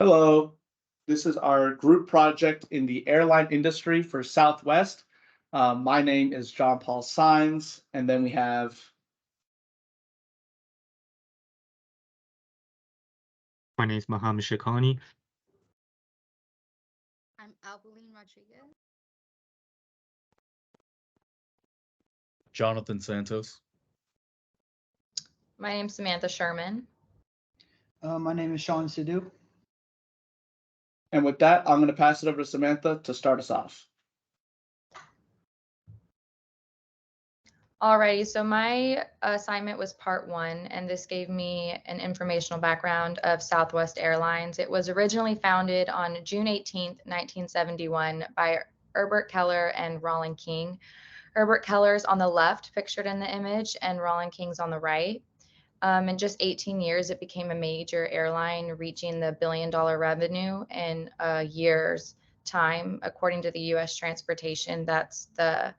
Hello, this is our group project in the airline industry for Southwest. My name is John Paul Sines, and then we have My name is Mohammed Shakani. I'm Albeline Rodriguez. Jonathan Santos. My name's Samantha Sherman. My name is Sean Sidhu. and with that, I'm going to pass it over to Samantha to start us off. Alrighty, so my assignment was part one, and this gave me an informational background of Southwest Airlines. It was originally founded on June 18th, 1971 by Herbert Keller and Rollin King. Herbert Keller's on the left, pictured in the image, and Rollin King's on the right. In just 18 years, it became a major airline, reaching the billion-dollar revenue in a year's time. According to the U.S. Transportation, that's the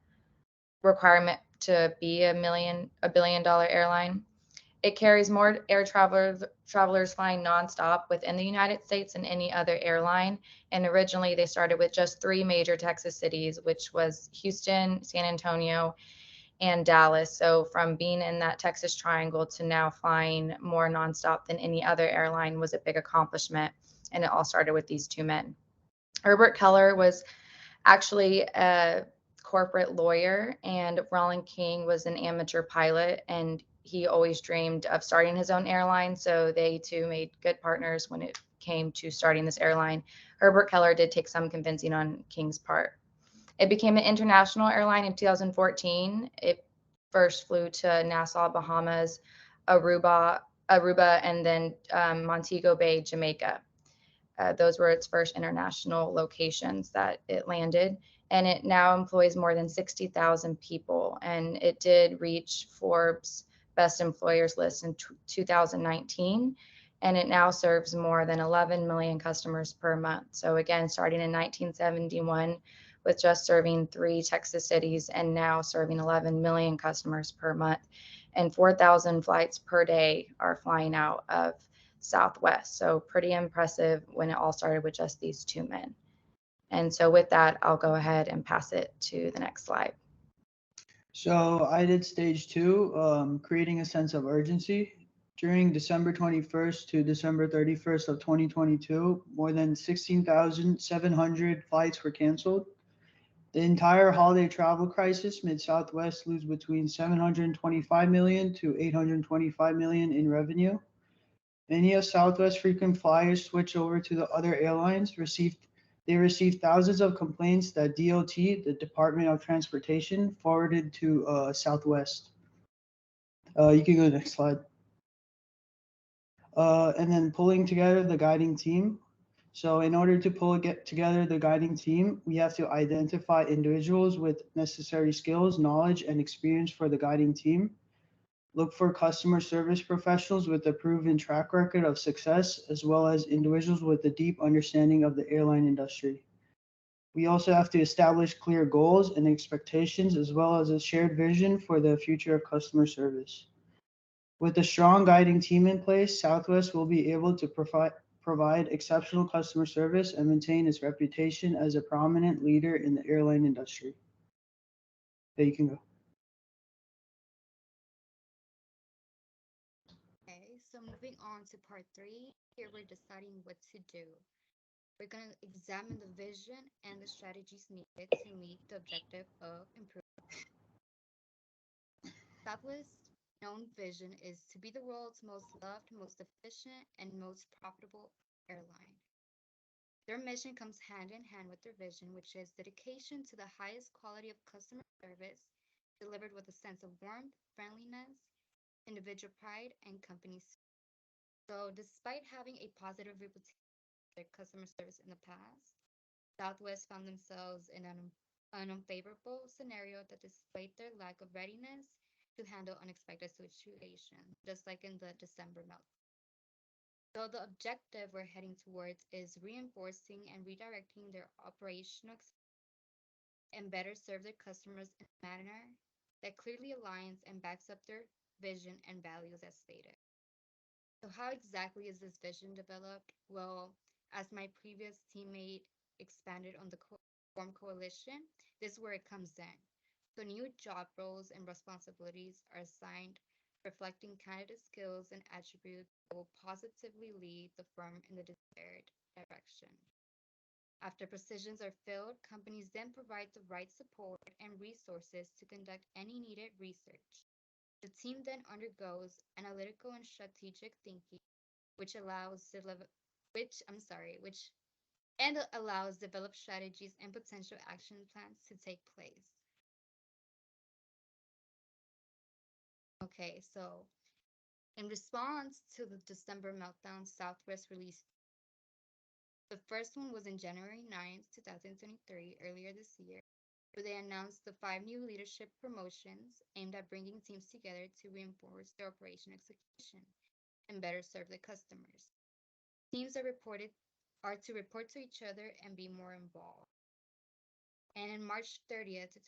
requirement to be a billion-dollar airline. It carries more air travelers flying nonstop within the United States than any other airline. And originally, they started with just three major Texas cities, which was Houston, San Antonio, and Dallas. So from being in that Texas triangle to now flying more nonstop than any other airline was a big accomplishment. And it all started with these two men. Herbert Keller was actually a corporate lawyer, and Rollin King was an amateur pilot, and he always dreamed of starting his own airline. So they two made good partners when it came to starting this airline. Herbert Keller did take some convincing on King's part. It became an international airline in 2014. It first flew to Nassau, Bahamas, Aruba, and then Montego Bay, Jamaica. Those were its first international locations that it landed. And it now employs more than 60,000 people. And it did reach Forbes' Best Employers list in 2019. And it now serves more than 11 million customers per month. So again, starting in 1971 with just serving three Texas cities and now serving 11 million customers per month. And 4,000 flights per day are flying out of Southwest. So pretty impressive when it all started with just these two men. And so with that, I'll go ahead and pass it to the next slide. So I did stage two, creating a sense of urgency. During December 21st to December 31st of 2022, more than 16,700 flights were canceled. The entire holiday travel crisis made Southwest lose between 725 million to 825 million in revenue. Many of Southwest frequent flyers switched over to the other airlines. They received thousands of complaints that DOT, the Department of Transportation, forwarded to Southwest. You can go to the next slide. And then pulling together the guiding team. So in order to get together the guiding team, we have to identify individuals with necessary skills, knowledge, and experience for the guiding team. Look for customer service professionals with a proven track record of success, as well as individuals with a deep understanding of the airline industry. We also have to establish clear goals and expectations, as well as a shared vision for the future of customer service. With a strong guiding team in place, Southwest will be able to provide exceptional customer service and maintain its reputation as a prominent leader in the airline industry. There you can go. Okay, so moving on to part three, here we're deciding what to do. We're going to examine the vision and the strategies needed to meet the objective of improvement. Southwest's known vision is to be the world's most loved, most efficient, and most profitable airline. Their mission comes hand in hand with their vision, which is dedication to the highest quality of customer service, delivered with a sense of warmth, friendliness, individual pride, and company spirit. So, despite having a positive reputation for their customer service in the past, Southwest found themselves in an unfavorable scenario that displayed their lack of readiness to handle unexpected situations, just like in the December meltdown. So the objective we're heading towards is reinforcing and redirecting their operational and better serve their customers in a manner that clearly aligns and backs up their vision and values as stated. So how exactly is this vision developed? Well, as my previous teammate expanded on the form coalition, this is where it comes in. So new job roles and responsibilities are assigned, reflecting candidate skills and attributes that will positively lead the firm in the desired direction. After positions are filled, companies then provide the right support and resources to conduct any needed research. The team then undergoes analytical and strategic thinking, which allows which and allows develop strategies and potential action plans to take place. Okay, so in response to the December meltdown, Southwest released the first one was in January 9th, 2023, earlier this year, where they announced the 5 new leadership promotions aimed at bringing teams together to reinforce their operation execution and better serve the customers. Teams are to report to each other and be more involved. And in March 30th,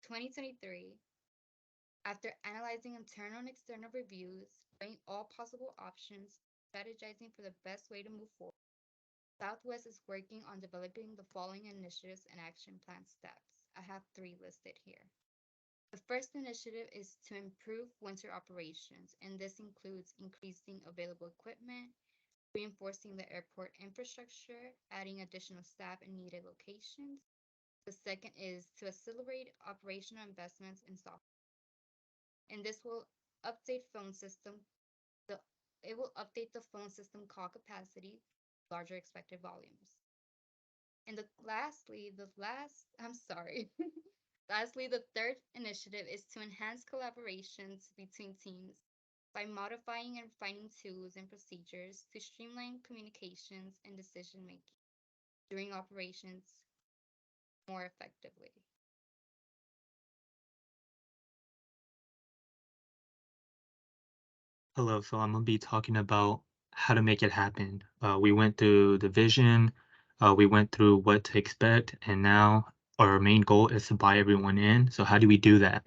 2023, after analyzing internal and external reviews, weighing all possible options, strategizing for the best way to move forward, Southwest is working on developing the following initiatives and action plan steps. I have 3 listed here. The first initiative is to improve winter operations, and this includes increasing available equipment, reinforcing the airport infrastructure, adding additional staff in needed locations. The second is to accelerate operational investments in software, and this will update phone system. The it will update the phone system call capacity, larger expected volumes. And I'm sorry. Lastly, the third initiative is to enhance collaborations between teams by modifying and refining tools and procedures to streamline communications and decision making during operations more effectively. Hello, so I'm gonna be talking about how to make it happen. We went through the vision, we went through what to expect, and now our main goal is to buy everyone in. So how do we do that?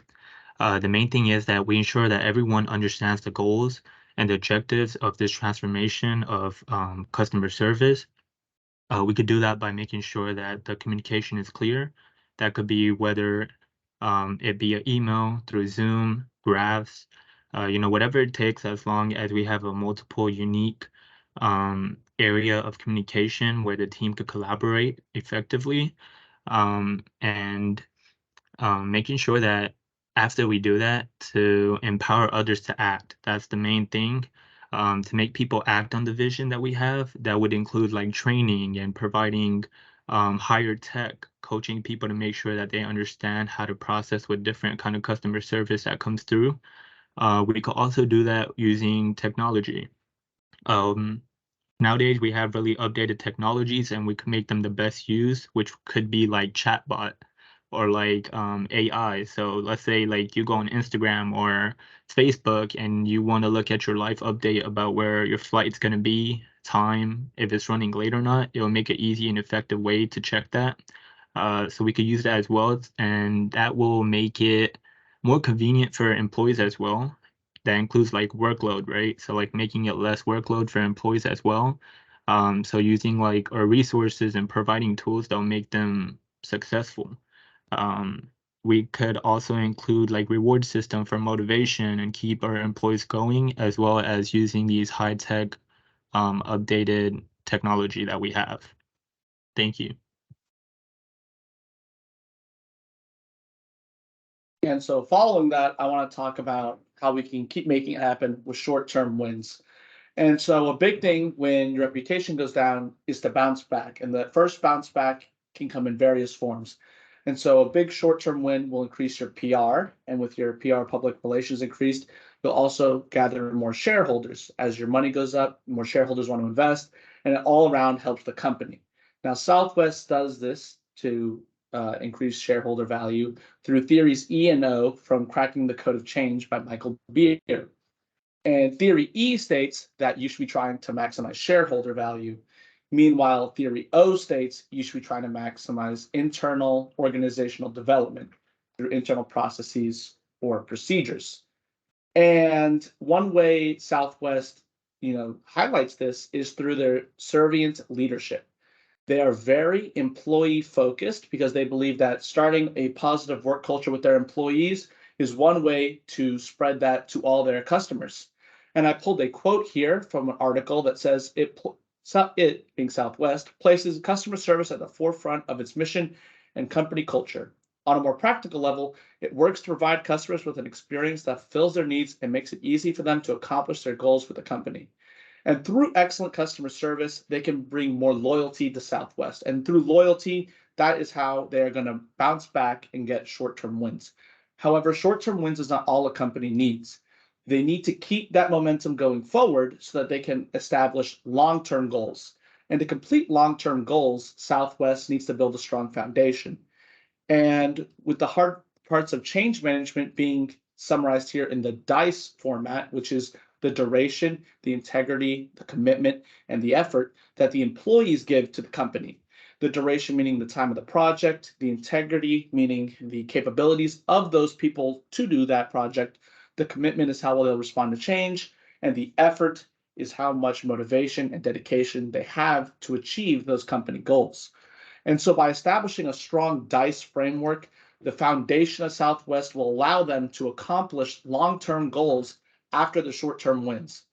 The main thing is that we ensure that everyone understands the goals and the objectives of this transformation of customer service. We could do that by making sure that the communication is clear. That could be whether it be an email, through Zoom, graphs, whatever it takes, as long as we have a multiple unique area of communication where the team could collaborate effectively. And making sure that after we do that, to empower others to act. That's the main thing. To make people act on the vision that we have, that would include like training and providing higher tech, coaching people to make sure that they understand how to process with different kind of customer service that comes through. We could also do that using technology. Um, Nowadays, we have really updated technologies and we can make them the best use, which could be like chatbot or like AI. So let's say like you go on Instagram or Facebook and you want to look at your life update about where your flight's going to be, time, if it's running late or not. It'll make an easy and effective way to check that. So we could use that as well, and that will make it more convenient for employees as well. That includes like workload, right? So like making it less workload for employees as well. So using like our resources and providing tools that'll make them successful. Um, we could also include like reward system for motivation and keep our employees going, as well as using these high tech, updated technology that we have. Thank you. And so following that, I want to talk about how we can keep making it happen with short-term wins. And so a big thing when your reputation goes down is to bounce back. And the first bounce back can come in various forms. And so a big short-term win will increase your PR. And with your PR public relations increased, you'll also gather more shareholders. As your money goes up, more shareholders want to invest, and it all around helps the company. Now, Southwest does this to increase shareholder value through theories E and O from Cracking the Code of Change by Michael Beer. And theory E states that you should be trying to maximize shareholder value. Meanwhile, theory O states you should be trying to maximize internal organizational development through internal processes or procedures. And one way Southwest highlights this is through their servient leadership. They are very employee focused because they believe that starting a positive work culture with their employees is one way to spread that to all their customers. And I pulled a quote here from an article that says it being Southwest places customer service at the forefront of its mission and company culture. On a more practical level, it works to provide customers with an experience that fills their needs and makes it easy for them to accomplish their goals with the company. And through excellent customer service, they can bring more loyalty to Southwest. And through loyalty, that is how they are going to bounce back and get short-term wins. However, short-term wins is not all a company needs. They need to keep that momentum going forward so that they can establish long-term goals. And to complete long-term goals, Southwest needs to build a strong foundation. And with the hard parts of change management being summarized here in the DICE format, which is the duration, the integrity, the commitment, and the effort that the employees give to the company. The duration meaning the time of the project, the integrity meaning the capabilities of those people to do that project. The commitment is how they'll respond to change, and the effort is how much motivation and dedication they have to achieve those company goals. And so by establishing a strong DICE framework, the foundation of Southwest will allow them to accomplish long-term goals after the short-term wins.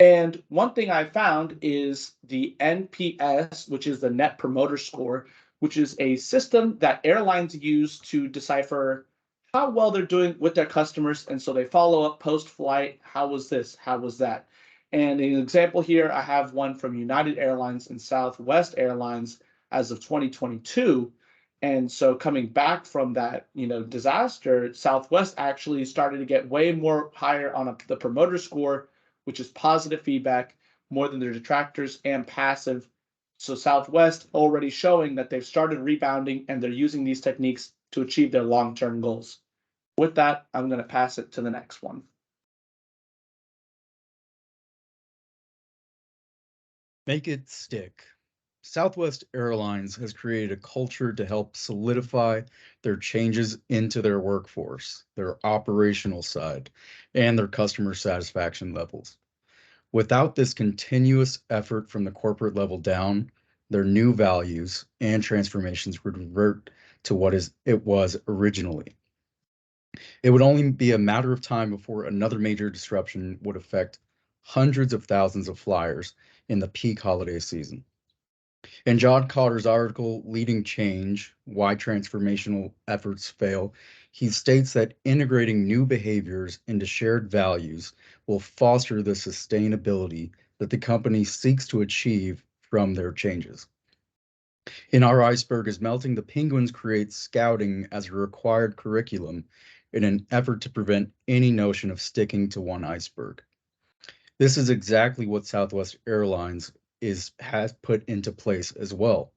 And one thing I found is the NPS, which is the Net Promoter Score, which is a system that airlines use to decipher how well they're doing with their customers. And so they follow up post-flight. How was this? How was that? And an example here, I have one from United Airlines and Southwest Airlines as of 2022. And so coming back from that, disaster, Southwest actually started to get way more higher on the promoter score, which is positive feedback, more than their detractors, and passive. So Southwest already showing that they've started rebounding and they're using these techniques to achieve their long-term goals. With that, I'm going to pass it to the next one. Make it stick. Southwest Airlines has created a culture to help solidify their changes into their workforce, their operational side, and their customer satisfaction levels. Without this continuous effort from the corporate level down, their new values and transformations would revert to what it was originally. It would only be a matter of time before another major disruption would affect hundreds of thousands of flyers in the peak holiday season. In John Cotter's article, Leading Change, Why Transformational Efforts Fail, he states that integrating new behaviors into shared values will foster the sustainability that the company seeks to achieve from their changes. In Our Iceberg is Melting, the Penguins create scouting as a required curriculum in an effort to prevent any notion of sticking to one iceberg. This is exactly what Southwest Airlines has put into place as well.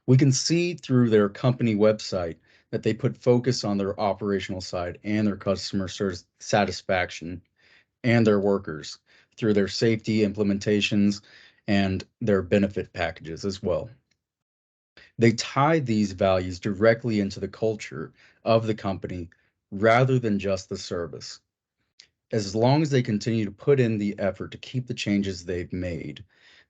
We can see through their company website that they put focus on their operational side and their customer satisfaction and their workers through their safety implementations and their benefit packages as well. They tie these values directly into the culture of the company rather than just the service. As long as they continue to put in the effort to keep the changes they've made,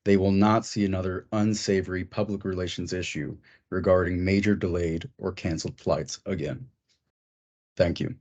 they will not see another unsavory public relations issue regarding major delayed or canceled flights again. Thank you.